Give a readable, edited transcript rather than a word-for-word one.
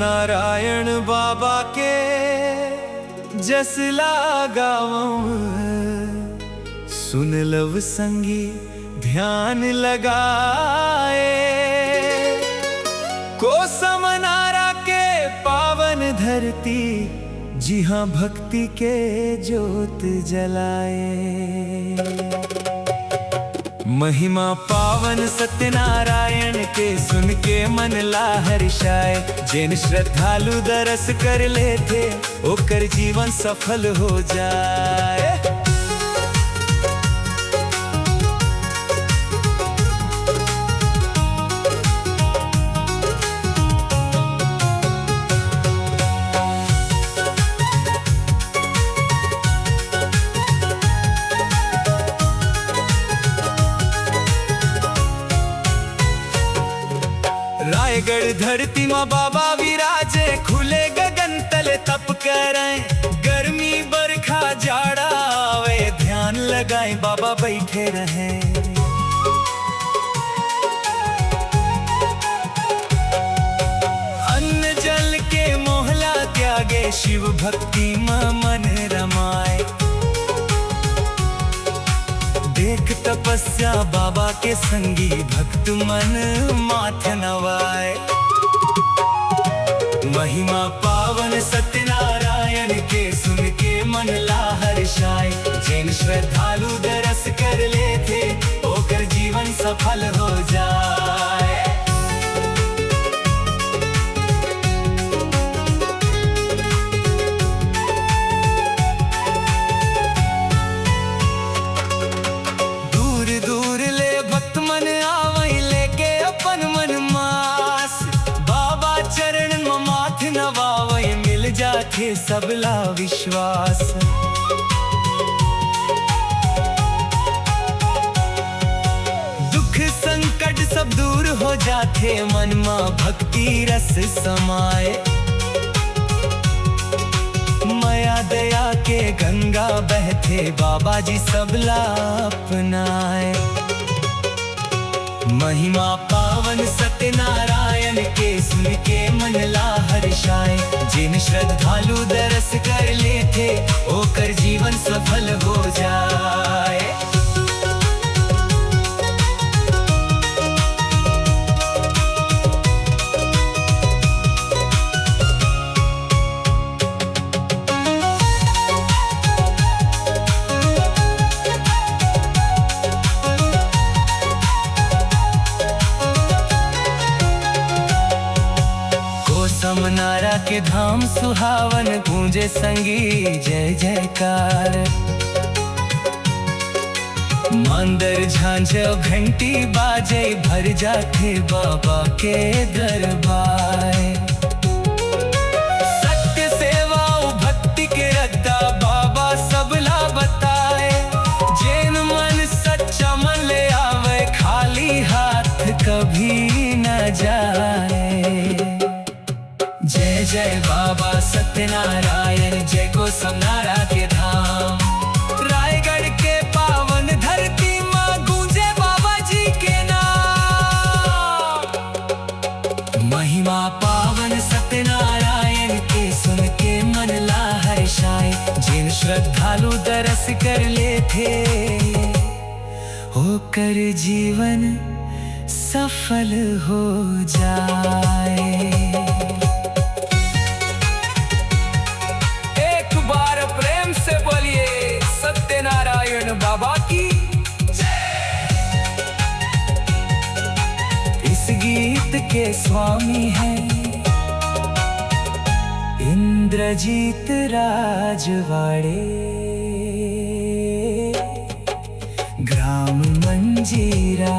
नारायण बाबा के जसला गावं सुन लव संगी ध्यान लगाए। कोसम नारा के पावन धरती जी हाँ भक्ति के ज्योत जलाए। महिमा पावन सत्यनारायण के सुन के मन ला हर्षाए। जिन श्रद्धालु दरस कर लेते ओकर जीवन सफल हो जाए। रायगढ़ धरती माँ बाबा विराजे। खुले गगन तले तप करें। गर्मी बरखा जाड़ा आवे ध्यान लगाएं बाबा बैठे रहें। अन्न जल के मोहला त्यागे शिव भक्ति में मन रमाए। देख तपस्या बाबा के संगी भक्त मन माथे नवाए। महिमा पावन सत्यनारायण के सुन के मन ला हर्षाए। जिन श्रद्धालु दरस कर लेते ओकर जीवन सफल हो जाए। नवावे मिल जाते सबला विश्वास। दुख संकट सब दूर हो जाते मन में भक्ति रस समाए। माया दया के गंगा बहते बाबा जी सबला अपनाए। महिमा पावन सत्यनारायण के सुन के मन ला हर्षाए। जिन श्रद्धालु दरस कर लेते ओकर जीवन सफल हो जाए। समनारा के धाम सुहावन गूंजे संगी जय जयकार। मंदिर झांझ घंटी बाजे भर जाते बाबा के दरबार। सत्य सेवा भक्ति के रद्दा बाबा सबला बताए। जैन मन सच्चा मन ले आवे खाली हाथ कभी न जाए। जय जय बाबा सत्यनारायण जय कोसम नारा के धाम। रायगढ़ के पावन धरती माँ गूंजे बाबा जी के नाम। महिमा पावन सत्यनारायण के सुन के मन ला हर्षाए। जिन श्रद्धालु दरस कर लेते होकर जीवन सफल हो जाए। से बोलिए सत्यनारायण बाबा की जय। इस गीत के स्वामी हैं इंद्रजीत राजवाड़े। ग्राम मंजीरा।